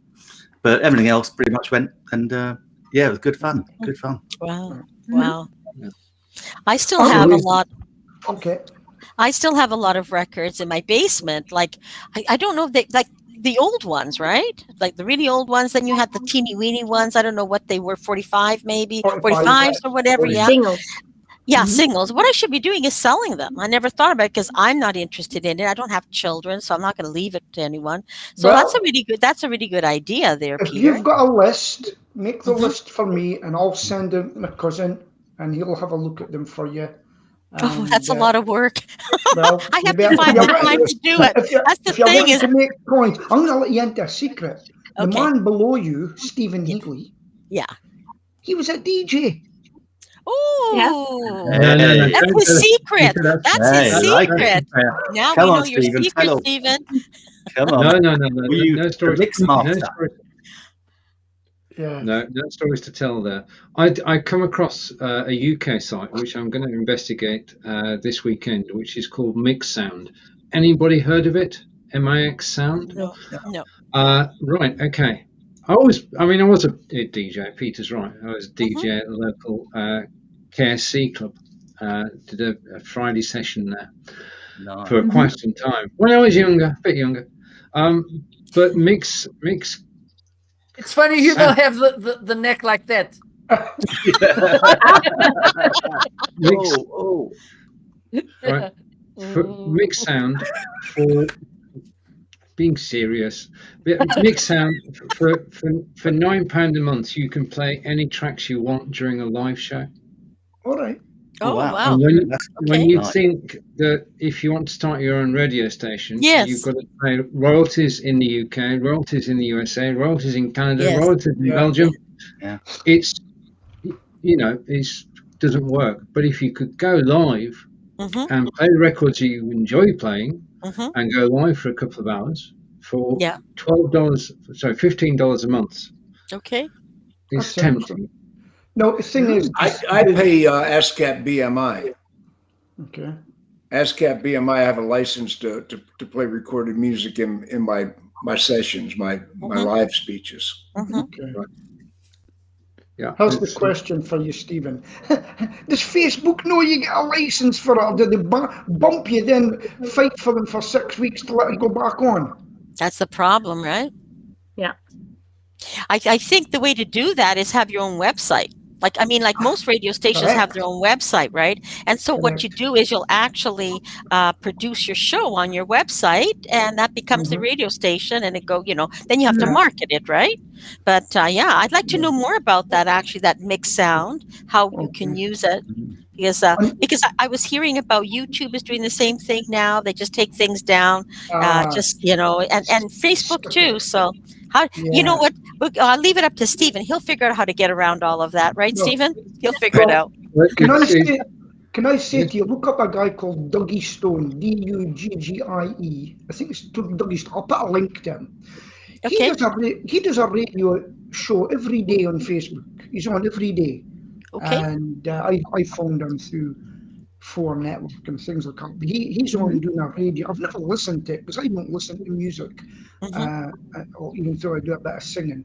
but everything else pretty much went. And yeah, it was good fun. Good fun. Wow. I still have a lot. Okay. I still have a lot of records in my basement. Like, I don't know if they, like the old ones, right? Like the really old ones. Then you had the teeny weeny ones. I don't know what they were, 45 maybe, 45s or whatever. Yeah. Singles. Yeah, singles. What I should be doing is selling them. I never thought about it because I'm not interested in it. I don't have children, so I'm not going to leave it to anyone. So Well, that's a really good idea there, If Peter. you've got a list, make the list for me, and I'll send it to my cousin, and he'll have a look at them for you. Oh, that's a lot of work. Well, I have to find the time to do it. That's the If you're thing wanting is, to make coins, I'm going to let you into a secret. The Okay. man below you, Stephen Healy, yeah. he was a DJ. Oh, No, that's his secret. That's his Hey, I like secret. Now Come we on, know your Stephen, secret, tell us. Stephen. Come on. No. You No stories. mix No master. stories. Yeah. No stories to tell there. I come across a UK site which I'm going to investigate this weekend, which is called Mix Sound. Anybody heard of it? MIX Sound? No. Right. Okay. I was a DJ. Peter's right. I was a DJ at the local KSC club. Did a Friday session there No. for quite some time when I was younger, a bit younger. But mix. It's funny you don't have the neck like that. Mix, Oh, right, for mix sound for being serious. Mix sound for £9 a month. You can play any tracks you want during a live show. All right. Oh, wow. wow. And when Okay. you Nice. think that if you want to start your own radio station, Yes. you've got to pay royalties in the UK, royalties in the USA, royalties in Canada, Yes. royalties in Yeah. Belgium. Yeah. It's doesn't work. But if you could go live Mhm. and play the records you enjoy playing Mhm. and go live for a couple of hours for Yeah. $15 a month, Okay. it's That's tempting. No, the thing is, I pay ASCAP BMI. okay. ASCAP BMI, I have a license to play recorded music in my sessions, my live speeches. Mhm. Okay. Yeah. Here's the it's- question for you, Stephen. Does Facebook know you get a license for it, or do they bump you, then fight for them for 6 weeks to let it go back on? That's the problem, right? Yeah. I think the way to do that is have your own website. Like most radio stations have their own website, right? And so what you do is you'll actually produce your show on your website, and that becomes the radio station, and then you have to market it, right? But yeah, I'd like to know more about that, actually, that mixed sound, how you can use it. Because I was hearing about YouTube is doing the same thing now. They just take things down, and Facebook too. So you know what? I'll leave it up to Stephen. He'll figure out how to get around all of that, right, Stephen? He'll figure it out. Can I say to you, look up a guy called Dougie Stone, Duggie. I think it's Dougie Stone. I'll put a link to him. Okay. He does a radio show every day on Facebook. He's on every day. Okay. And I found him through 4 Network and things like that. But he's on doing a radio. I've never listened to it because I don't listen to music, even though I do a bit of singing.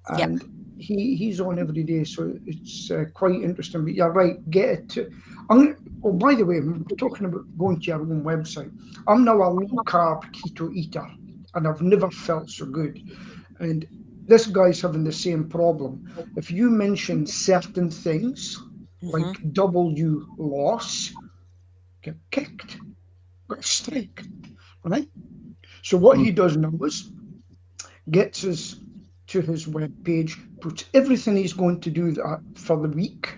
And he's on every day, so it's quite interesting. But you're right, get it to. Oh, by the way, I'm talking about going to your own website. I'm now a low-carb keto eater, and I've never felt so good. And this guy's having the same problem. If you mention certain things, like W loss, get kicked, get a strike, right? So what he does now is gets us to his webpage, puts everything he's going to do for the week,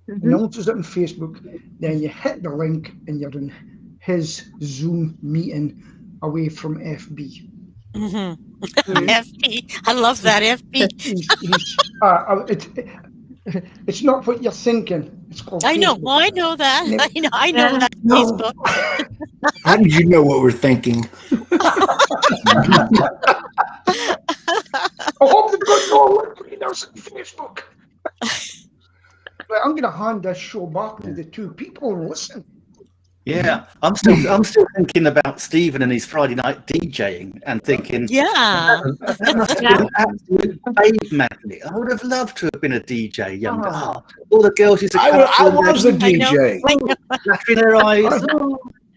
announces it on Facebook, then you hit the link and you're in his Zoom meeting away from FB. FB. I love that, FB. It's not what you're thinking. It's called I know. Facebook. Well, I know that. I know that Facebook. How did you know what we're thinking? I hope they've got more readers on Facebook. Right, I'm going to hand this show back to the 2 people who listen. Yeah, I'm still thinking about Stephen and his Friday night DJing and thinking, Yeah. that must have been an absolute babe magnet. I would have loved to have been a DJ younger. All the girls used to come up to I them, was a DJ. flashing their eyes.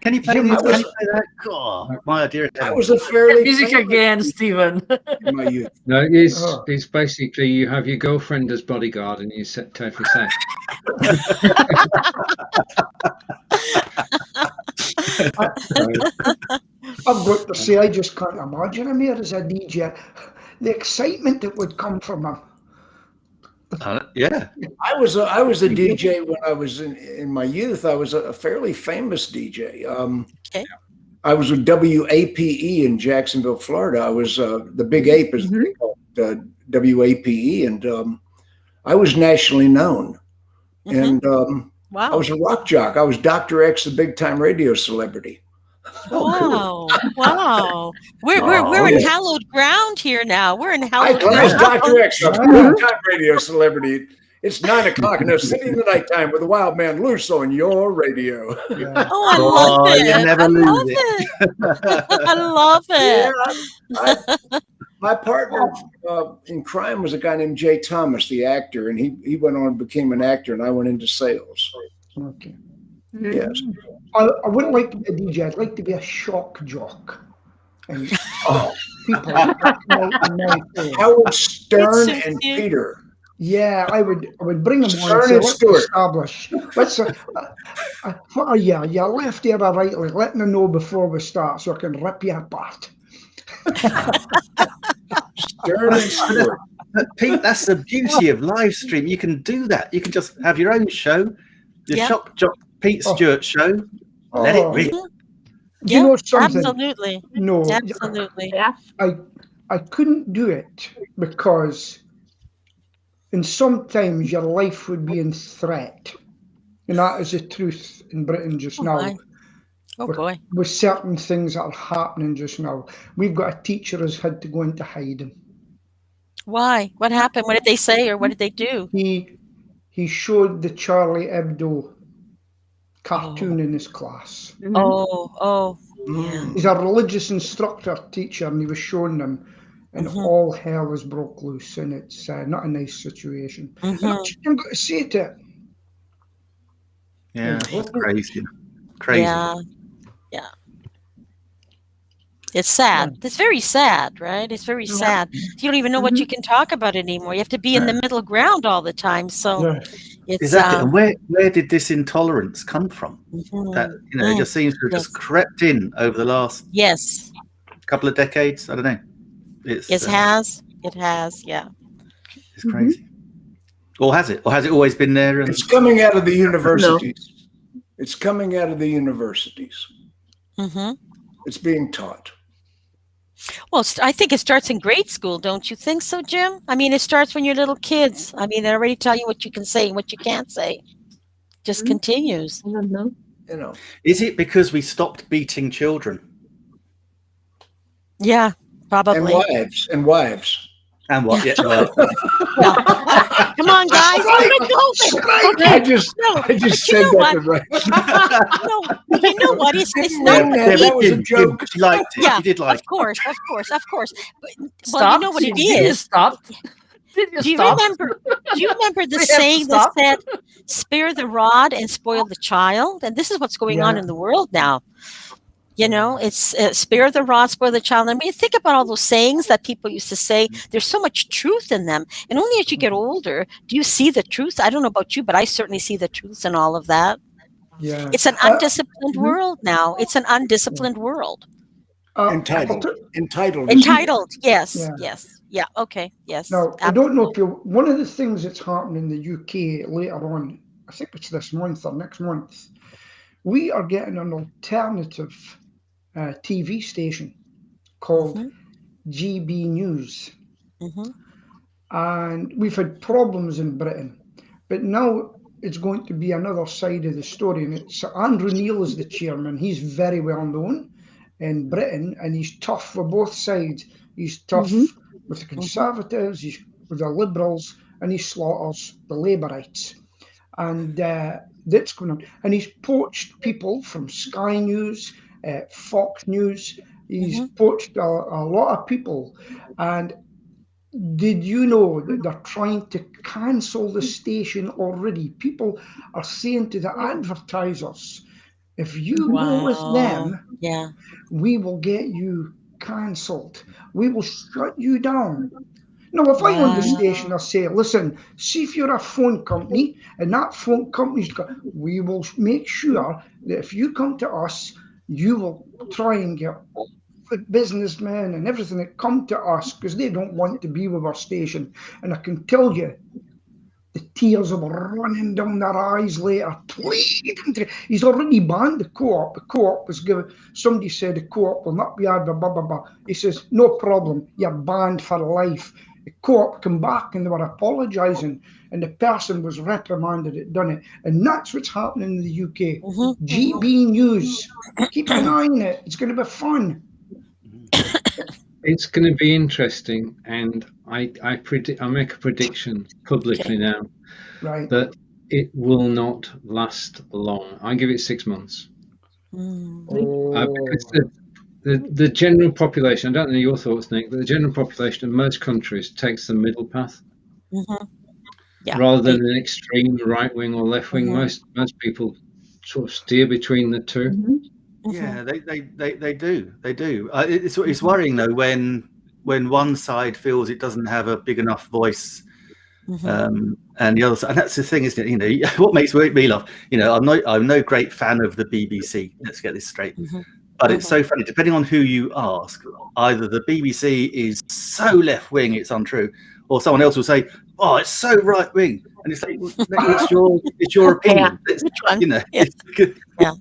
Can you play this? Can you play that? God, my dear. I was a fairly Music again, Stephen. in my youth. No, it's basically you have your girlfriend as bodyguard and you set totally safe. I've got to say, I just can't imagine him here as a DJ. The excitement that would come from him. Yeah. I was a DJ when I was in my youth. I was a fairly famous DJ. Okay. I was with WAPE in Jacksonville, Florida. I was the Big Ape, as they call it, WAPE, and I was nationally known. And Wow. I was a rock jock. I was Dr. X, the big time radio celebrity. Wow. Wow. We're in hallowed ground here now. We're in I hallowed was ground. Dr. X, a big time radio celebrity. It's 9 o'clock in the city in the nighttime with the Wild Man Loose on your radio. Oh, I love it. you never I love lose it. I love it. Yeah, my partner in crime was a guy named Jay Thomas, the actor, and he went on and became an actor, and I went into sales. And Oh, people out in my phone. Howard Stern It's so and cute. Peter. Yeah, I would bring them on and Stern say, and let's Stewart. establish. What are you? You're lefty or rightly? Let me know before we start so I can rip you apart. Stern and Stewart. But Pete, that's the beauty of live stream. You can do that. You can just have your own show, the Yeah. Shock Jock Pete Oh. Stewart show. Let it rip. Do you know something? Absolutely. No, Absolutely. Yeah. I couldn't do it because, and sometimes your life would be in threat, and that is the truth in Britain just Oh, now. my. Oh boy. With certain things that are happening just now, we've got a teacher who's had to go into hiding. Why? What happened? What did they say or what did they do? He showed the Charlie Hebdo cartoon in his class. Oh. Mm. He's a religious instructor teacher, and he was showing them, and all hell was broke loose, and it's not a nice situation. And I'm just going to say it. Yeah, it's crazy. Crazy. Yeah. It's sad. It's very sad, right? It's very sad. You don't even know what you can talk about anymore. You have to be in the middle ground all the time. So it's Exactly. And where did this intolerance come from? That it just seems to have just crept in over the last couple of decades. I don't know. It has. Yeah. It's crazy. Or has it? Or has it always been there? And It's coming out of the universities. It's coming out of the universities. It's being taught. Well, I think it starts in grade school, don't you think so, Jim? I mean, it starts when you're little kids. I mean, they already tell you what you can say and what you can't say. Just continues. I don't know. You know. Is it because we stopped beating children? Yeah, probably. And wives. And what? Yeah, well, Come on, guys. I just said that right. No, you know what? It's not. That was a joke. She liked it. Yeah, She did like of course. But, Stop. you know what it Did you is. stop? Did you Do you stop? remember the We have to saying that stop. said, "Spare the rod and spoil the child"? And this is what's going on in the world now. You know, it's spare the rod, spoil the child. I mean, think about all those sayings that people used to say. There's so much truth in them. And only as you get older do you see the truth. I don't know about you, but I certainly see the truth in all of that. Yeah. It's an undisciplined world now. It's an undisciplined world. Entitled. Entitled. Yes. Yeah. Okay. Yes. Now, I don't know if one of the things that's happening in the UK later on, I think it's this month or next month, we are getting an alternative TV station called GB News. And we've had problems in Britain, but now it's going to be another side of the story. And it's Andrew Neil is the chairman. He's very well known in Britain, and he's tough for both sides. He's tough with the Conservatives, he's with the Liberals, and he slaughters the Labourites. And that's going on. And he's poached people from Sky News, Fox News. He's poached a lot of people. And did you know that they're trying to cancel the station already? People are saying to the advertisers, if you go with them, we will get you cancelled. We will shut you down. Now, if I own the station, I'll say, listen, see if you're a phone company, and that phone company's got, we will make sure that if you come to us, you will try and get the businessmen and everything that come to us because they don't want to be with our station. And I can tell you, the tears will be running down their eyes later. Pleading. He's already banned the co-op. The co-op was given, somebody said the co-op will not be had, blah, blah, blah, blah. He says, no problem, you're banned for life. The co-op come back and they were apologising, and the person was reprimanded had done it. And that's what's happening in the UK. GB News. Keep an eye on it. It's going to be fun. It's going to be interesting, and I make a prediction publicly now that it will not last long. I give it 6 months. Because the general population, I don't know your thoughts, Nick, but the general population of most countries takes the middle path rather than an extreme right wing or left wing. Most people sort of steer between the two. Yeah, they do. It's worrying though when one side feels it doesn't have a big enough voice, and the other side. And that's the thing, isn't it? You know, what makes me laugh. You know, I'm no great fan of the BBC. Let's get this straight. But it's so funny. Depending on who you ask, either the BBC is so left wing it's untrue, or someone else will say, "Oh, it's so right wing," and it's like, well, it's your opinion. It's, you know,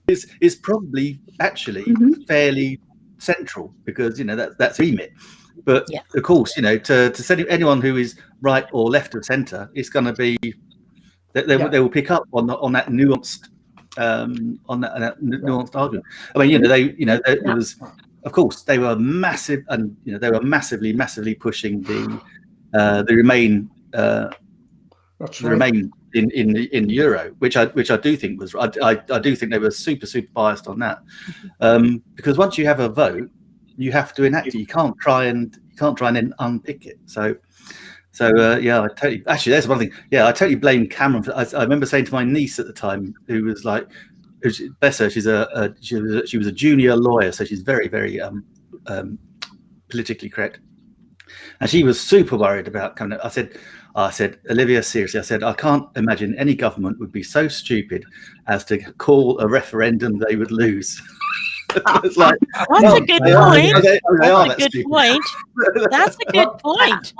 it's probably actually fairly central because you know that's remit. But of course, you know, to send anyone who is right or left of centre, it's going to be they will pick up on that nuanced nuanced argument. I mean, it was, of course, they were massive, and you know, they were massively pushing the Remain. Remain in the Euro, which I do think was I do think they were super biased on that, because once you have a vote, you have to enact it. You can't try and then unpick it. So yeah, I totally. Actually, there's one thing. Yeah, I totally blame Cameron. I remember saying to my niece at the time, who was like, bless her, she was a junior lawyer, so she's very politically correct, and she was super worried about coming. I said, Olivia, seriously, I said, I can't imagine any government would be so stupid as to call a referendum they would lose. It's like, that's a good point. That's a good point. That's a good point.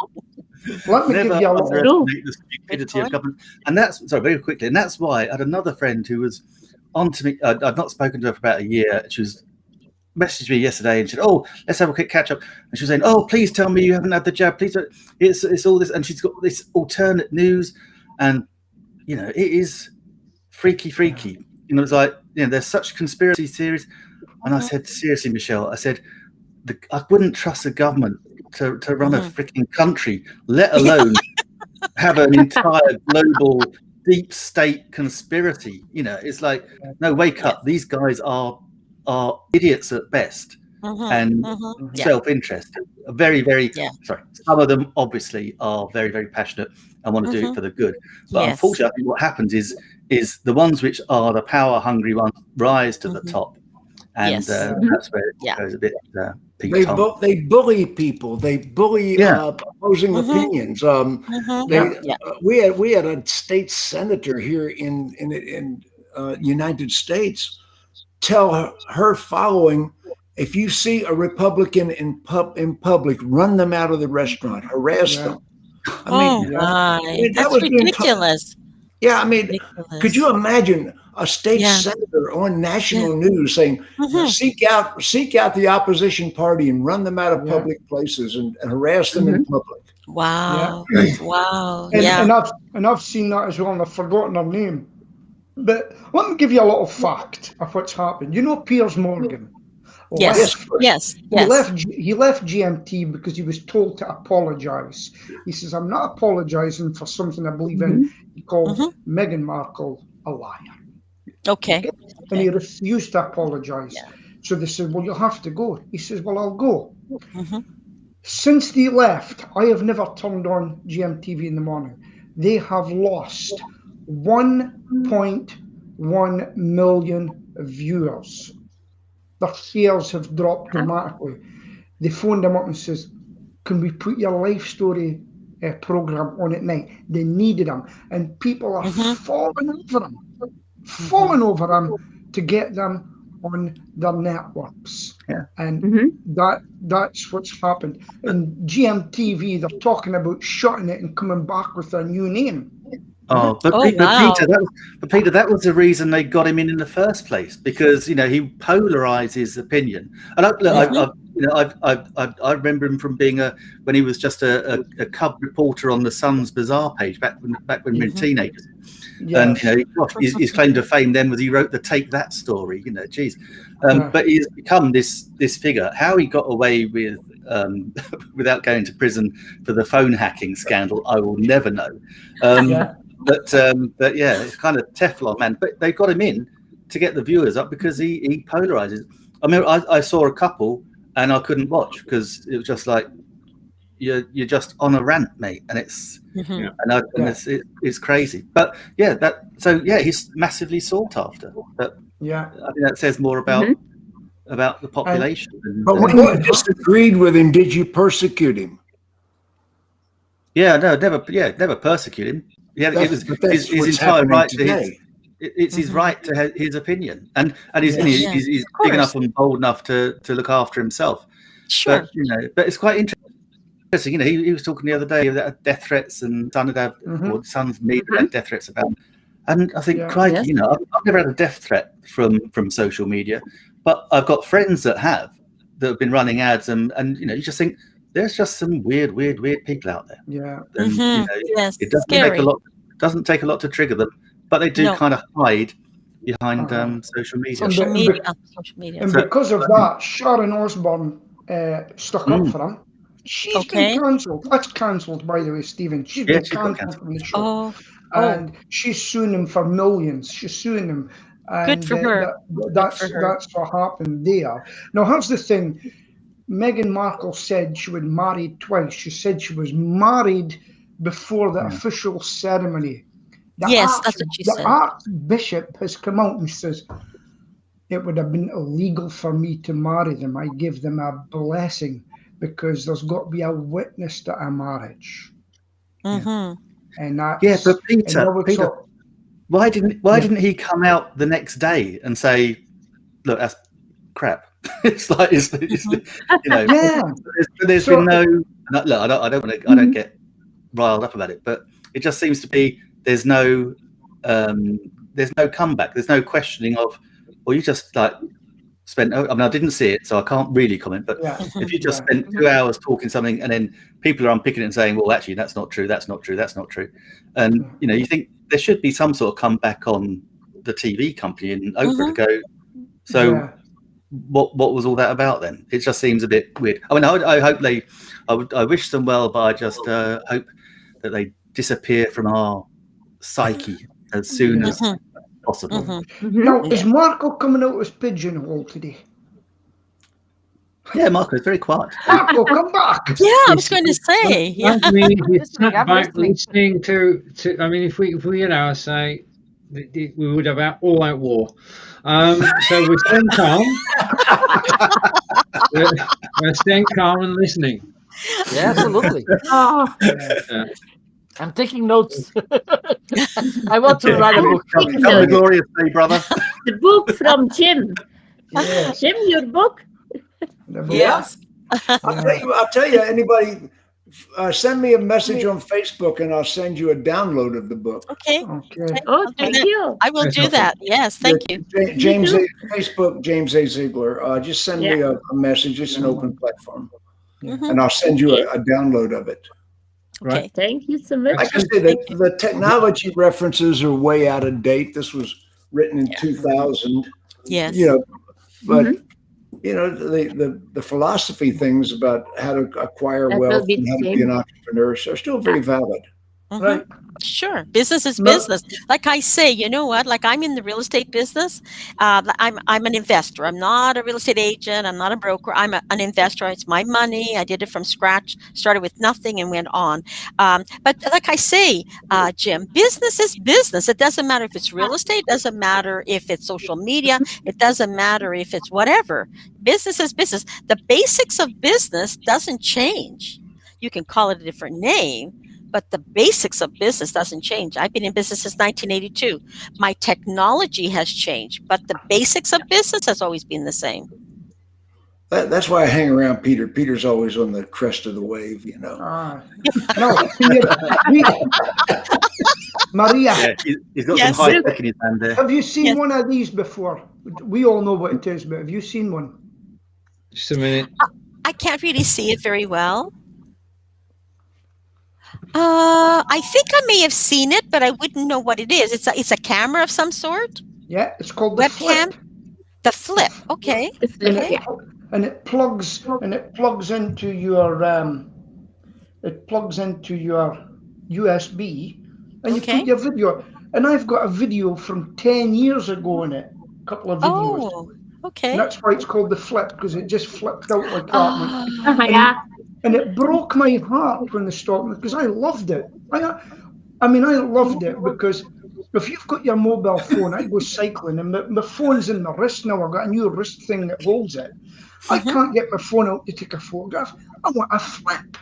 Let me give you a little. The stupidity of government, and that's very quickly, and that's why I had another friend who was on to me. I'd not spoken to her for about a year. She was messaged me yesterday and said, "Oh, let's have a quick catch up." And she was saying, "Oh, please tell me you haven't had the jab. Please, it's all this." And she's got this alternate news, and you know, it is freaky. You know, it's like, you know, there's such conspiracy theories. And I said, seriously, Michelle, I said, I wouldn't trust the government to run a freaking country, let alone have an entire global deep state conspiracy. You know, it's like, no, wake up. These guys are idiots at best and self-interested. Very, sorry. Some of them obviously are very, very passionate and want to do it for the good. But unfortunately, what happens is the ones which are the power-hungry ones rise to the top. And that's where it goes a bit they bully people. They bully opposing opinions. We had a state senator here in United States tell her following: if you see a Republican in public, run them out of the restaurant, harass them. I mean, that's ridiculous. Yeah, I mean, could you imagine a state senator on national news saying, seek out the opposition party and run them out of public places and harass them in public? Wow. Wow. And I've seen that as well, and I've forgotten her name. But let me give you a little fact of what's happened. You know Piers Morgan? Yes. He left GMT because he was told to apologise. He says, "I'm not apologising for something I believe in." He called Meghan Markle a liar. Okay. And he refused to apologise. So they said, "Well, you'll have to go." He says, "Well, I'll go." Since they left, I have never turned on GMTV in the morning. They have lost 1.1 million viewers. Their shares have dropped dramatically. They phoned them up and says, "Can we put your life story program on at night?" They needed them, and people are falling over them to get them on their networks. And that's what's happened. And GMTV, they're talking about shutting it and coming back with a new name. But Peter, that was the reason they got him in the first place, because you know he polarizes opinion. And I remember him from being when he was just a cub reporter on the Sun's Bazaar page back when we were teenagers. And you know, his claim to fame then was he wrote the Take That story. You know, geez. But he's become this figure. How he got away with without going to prison for the phone hacking scandal, I will never know. But yeah, it's kind of Teflon man. But they got him in to get the viewers up because he polarizes. I mean, I saw a couple and I couldn't watch because it was just like you're just on a rant, mate, and it's it's crazy. But he's massively sought after. But I think that says more about about the population. But when you disagreed with him, did you persecute him? Yeah, no, never persecute him. Yeah, it was his entire right to it's his right to his opinion, and he's big enough and bold enough to look after himself. Sure. But, but it's quite interesting. He was talking the other day about death threats, and son had or son's me had death threats about. And I think, crikey, I've never had a death threat from social media, but I've got friends that have been running ads, and you just think there's just some weird people out there. Yeah. And, Yes. it doesn't take a lot to trigger them, but they do kind of hide behind social media. Social media. And because of that, Sharon Osbourne stuck up for him. She's been cancelled. That's cancelled, by the way, Stephen. She's been cancelled from the show. And she's suing him for millions. She's suing him. And, good for her. That's what happened there. Now, here's the thing. Meghan Markle said she was married twice. She said she was married before the official ceremony. That's what she said. The Archbishop has come out and says, it would have been illegal for me to marry them. I give them a blessing because there's got to be a witness to a marriage. And that's, but Peter, why didn't he come out the next day and say, "Look, that's crap"? There's been no. Look, I don't get riled up about it, but it just seems to be there's no comeback. There's no questioning of, well, you just spent. I mean, I didn't see it, so I can't really comment. But if you just spent 2 hours talking something, and then people are unpicking it and saying, "Well, actually, that's not true. That's not true. That's not true," and you think there should be some sort of comeback on the TV company and Oprah to go. So, what was all that about then? It just seems a bit weird. I mean, I hope I wish them well, but I just hope that they disappear from our psyche as soon as possible. Now, is Marco coming out as Pigeonhole today? Yeah, Marco is very quiet. Marco, come back. Yeah, I was going to say. I mean, he's sat back listening to. I mean, if we say we would have all out war. So we're staying calm. We're staying calm and listening. Yeah, absolutely. I'm taking notes. I want to write a book. Come the glorious day, brother. The book from Jim. Jim, your book? Yes. I'll tell you, anybody, send me a message on Facebook and I'll send you a download of the book. Okay. Oh, thank you. I will do that. Yes, thank you. James Facebook, James A. Ziegler. Just send me a message. It's an open platform. And I'll send you a download of it. Okay. Thank you so much. I can say that the technology references are way out of date. This was written in 2000. Yes. But the philosophy things about how to acquire wealth and how to be an entrepreneur are still very valid. Right. Sure. Business is business. Like I say, you know what? Like I'm in the real estate business. I'm an investor. I'm not a real estate agent. I'm not a broker. I'm an investor. It's my money. I did it from scratch, started with nothing and went on. But like I say, Jim, business is business. It doesn't matter if it's real estate. It doesn't matter if it's social media. It doesn't matter if it's whatever. Business is business. The basics of business doesn't change. You can call it a different name, but the basics of business doesn't change. I've been in business since 1982. My technology has changed, but the basics of business has always been the same. That's why I hang around Peter. Peter's always on the crest of the wave, Maria. Yeah, he's got some high tech in his hand there. Have you seen one of these before? We all know what it is, but have you seen one? Just a minute. I can't really see it very well. I think I may have seen it, but I wouldn't know what it is. It's a camera of some sort. Yeah, it's called the webcam. Flip. The Flip. Okay. And it plugs into your USB, and you put your video. And I've got a video from 10 years ago in it. A couple of videos. Oh, okay. And that's why it's called the Flip, because it just flipped out like that. And it broke my heart when they stopped me because I loved it. I loved it because if you've got your mobile phone, I go cycling and my phone's in my wrist now. I've got a new wrist thing that holds it. I can't get my phone out to take a photograph. I want a flip.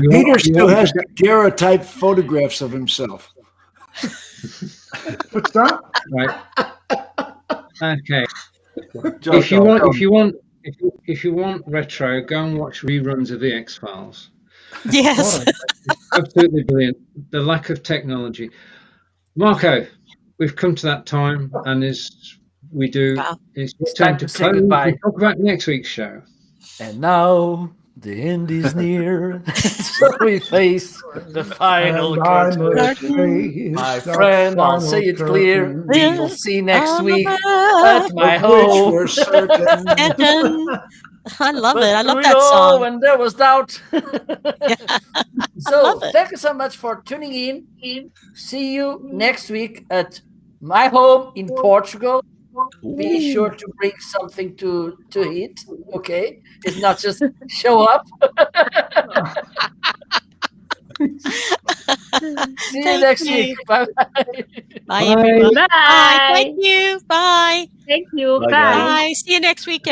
Peter still has daguerreotype photographs of himself. What's that? Right. Okay. If you want retro, go and watch reruns of the X-Files. Yes. Absolutely brilliant. The lack of technology. Marco, we've come to that time, and it's time to say close. goodbye. We'll talk about next week's show. And now the end is near. So we face the final curtain. My friend, I'll say it clear. We will see next week at my home. We're certain. I love it. I love Through that it all, song. when there was doubt. So love it. thank you so much for tuning in. See you next week at my home in Portugal. Be sure to bring something to eat. Okay, it's not just show up. See you next week. Bye bye. Bye, everyone. Bye. Bye. Thank you. Bye. Thank you. Bye, Bye. Bye. See you next week,